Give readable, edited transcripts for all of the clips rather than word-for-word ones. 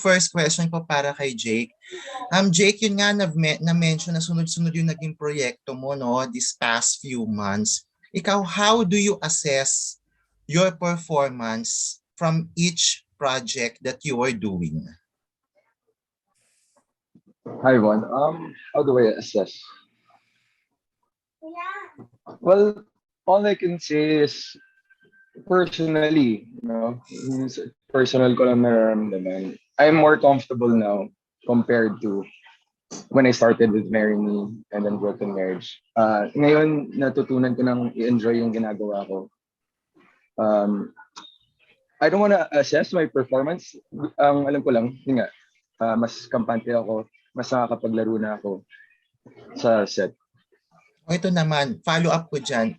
First question ko para kay Jake. Jake, yun nga na-mention na sunod-sunod yung naging proyekto mo no this past few months. Ikaw, how do you assess your performance from each project that you are doing? Hi, Juan. How do I assess? Well, all I can say is personally, personal ko lang nararamdaman. I'm more comfortable now compared to when I started with Marry Me and then Broken Marriage. Ngayon, natutunan ko nang i-enjoy yung ginagawa ko. I don't want to assess my performance. Ang alam ko lang, yun nga, mas kampante ako, mas nakakapaglaro na ako sa set. Ito naman, follow up ko dyan.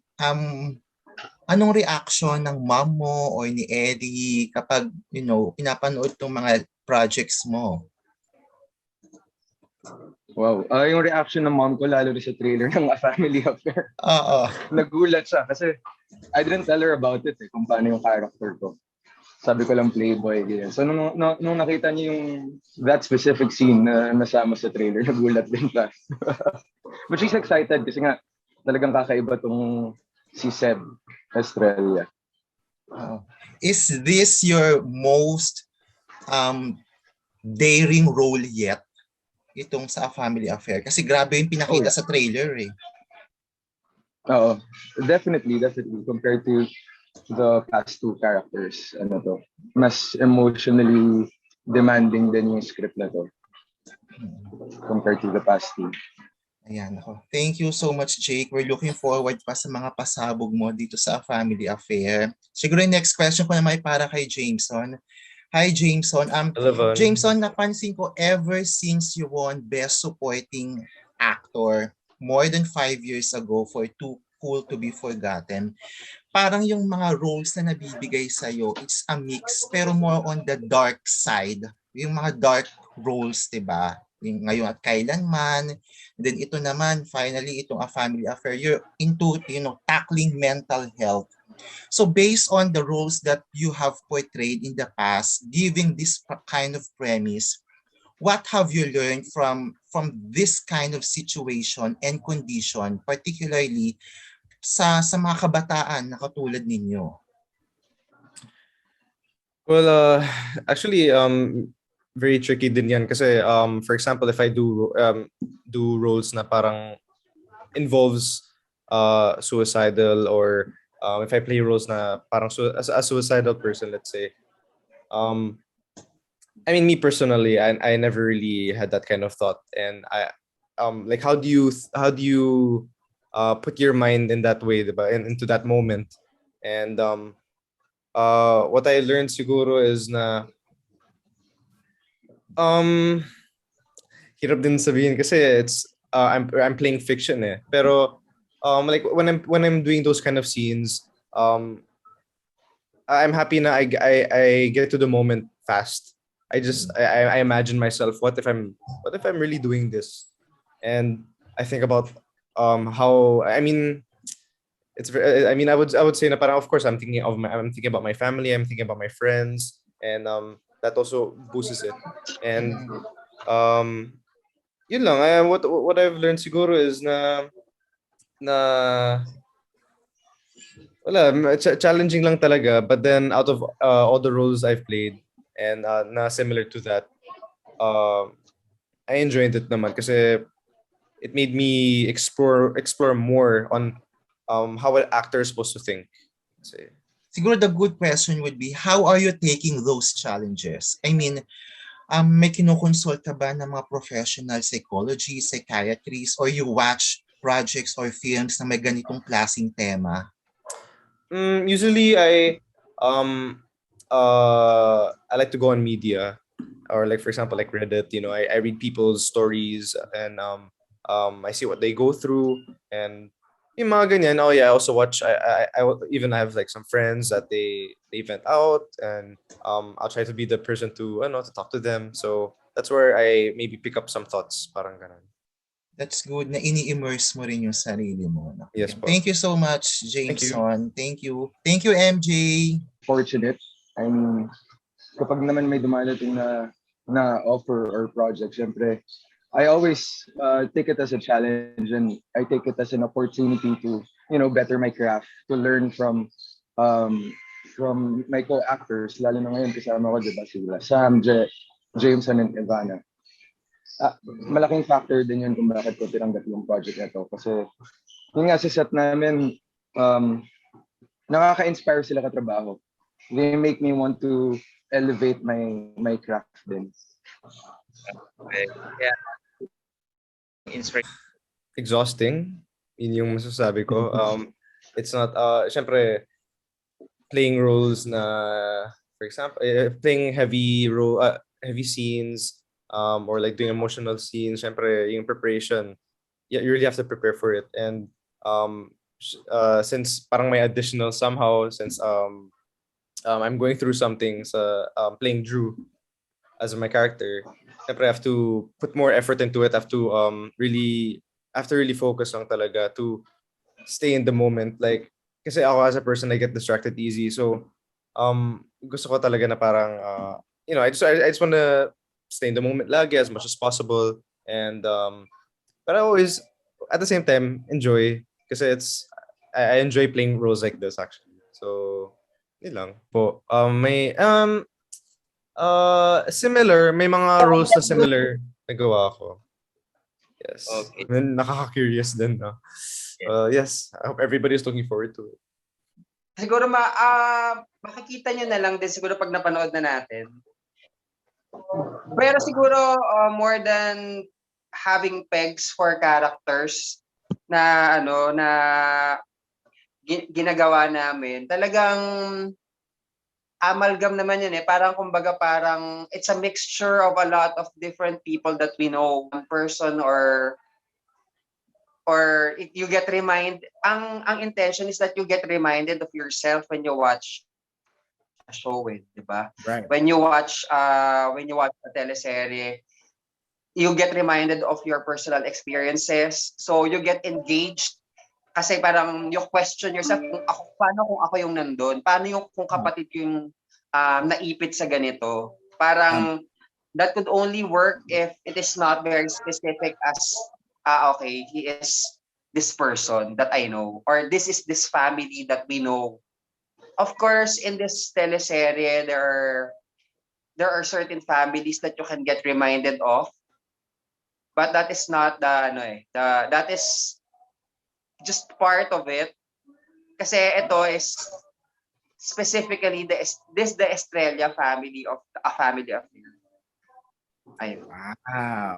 Anong reaction ng mom mo o ni Eddie kapag, pinapanood tong mga projects mo? Wow. Yung reaction ng mom ko, lalo rin sa trailer ng A Family Affair. Oo. Nagulat siya kasi I didn't tell her about it kung paano yung character ko. Sabi ko lang playboy. Ganyan. So nung nakita niya yung that specific scene na nasama sa trailer, nagulat din siya. But she's excited kasi nga talagang kakaiba tong si Seb Estrella. Is this your most daring role yet? Itong sa Family Affair? Kasi grabe yung pinakita sa trailer eh. Oo. Definitely. Compared to the past two characters, mas emotionally demanding din yung script na to compared to the past two. Ayan ako. Thank you so much, Jake. We're looking forward pa sa mga pasabog mo dito sa Family Affair. Siguro yung next question ko naman ay para kay Jameson. Hi, Jameson. Jameson, napansin ko ever since you won Best Supporting Actor more than 5 years ago for Too Cool to Be Forgotten, parang yung mga roles na nabibigay sa'yo, it's a mix, pero more on the dark side. Yung mga dark roles, diba? Yung ngayon at kailanman. Then ito naman, finally, itong A Family Affair, you're into, tackling mental health. So based on the roles that you have portrayed in the past, giving this kind of premise, what have you learned from this kind of situation and condition, particularly sa mga kabataan na katulad ninyo? Well, actually, very tricky din yan kasi for example, if I do roles na parang involves suicidal or if I play roles na parang as a suicidal person, let's say, I mean, me personally, I never really had that kind of thought, and I like how do you put your mind in that way, diba? Into that moment, and what I learned siguro is na hirap din sabihin kasi it's I'm playing fiction eh, pero like when I'm doing those kind of scenes, I'm happy na I get to the moment fast. I imagine myself, what if I'm really doing this, and I think about how, I mean, I would say na parang, of course I'm thinking about my family, I'm thinking about my friends, and that also boosts it. And yun lang, what I've learned siguro is na wala, challenging lang talaga, but then out of all the roles I've played and na similar to that, I enjoyed it naman kasi it made me explore more on how an actor is supposed to think. Siguro the good question would be, how are you taking those challenges? I mean, may kinukonsult ka ba ng mga professional psychiatrists, or you watch projects or films na may ganitong klaseng tema? Usually I like to go on media, or like, for example, like Reddit, I read people's stories, and I see what they go through, and yung mga ganyan. Oh yeah, I also watch, I even have like some friends that they vent out, and I'll try to be the person to talk to them. So that's where I maybe pick up some thoughts, parang ganun. That's good na ini-immerse mo rin yung sarili mo. No? Yes, po. Thank you so much, Jameson. Thank you. Thank you, MJ. Fortunate. I mean, kapag naman may dumalating na na offer or project, syempre, I always take it as a challenge, and I take it as an opportunity to, better my craft, to learn from my co-actors, lalo na ngayon kasama ko, di ba, sila Sam, Jameson, and Ivana. Malaking factor din yun kung bakit ko tinanggap yung project na to. Kasi yung nga sa set namin, nakaka-inspire sila katrabaho. They make me want to elevate my craft din. Yeah. Exhausting. Yun yung masasabi ko. It's not, syempre, playing roles na, for example, playing heavy scenes, or like doing emotional scenes, syempre, yung preparation, you really have to prepare for it. And since parang may additional somehow, since I'm going through something sa playing Drew as my character, syempre I have to put more effort into it. I have to really focus lang talaga to stay in the moment. Like, kasi ako as a person, I get distracted easy. So, gusto ko talaga na parang, I just want to stay in the moment lagi as much as possible. And, but I always, at the same time, enjoy. Kasi I enjoy playing roles like this actually. So, yun lang po. Similar, may mga roles na similar nagawa ko. Yes. Okay. And nakaka-curious din, no? Yes, I hope everybody's looking forward to it. Siguro makikita nyo na lang din siguro pag napanood na natin. Pero siguro more than having pegs for characters na ginagawa namin, talagang amalgam naman yun eh. Parang kumbaga parang it's a mixture of a lot of different people that we know. One person or you get reminded, ang intention is that you get reminded of yourself when you watch a show, di ba? Right. When you watch a teleserye, you get reminded of your personal experiences. So you get engaged kasi parang you question yourself, paano kung ako yung nandun? Paano kung kapatid ko yung naipit sa ganito? Parang that could only work if it is not very specific as okay, he is this person that I know, or this is this family that we know. Of course, in this teleserye, there are certain families that you can get reminded of, but that is not that is just part of it. Kasi ito is specifically the Estrella family of a family affair. Ayun. Wow.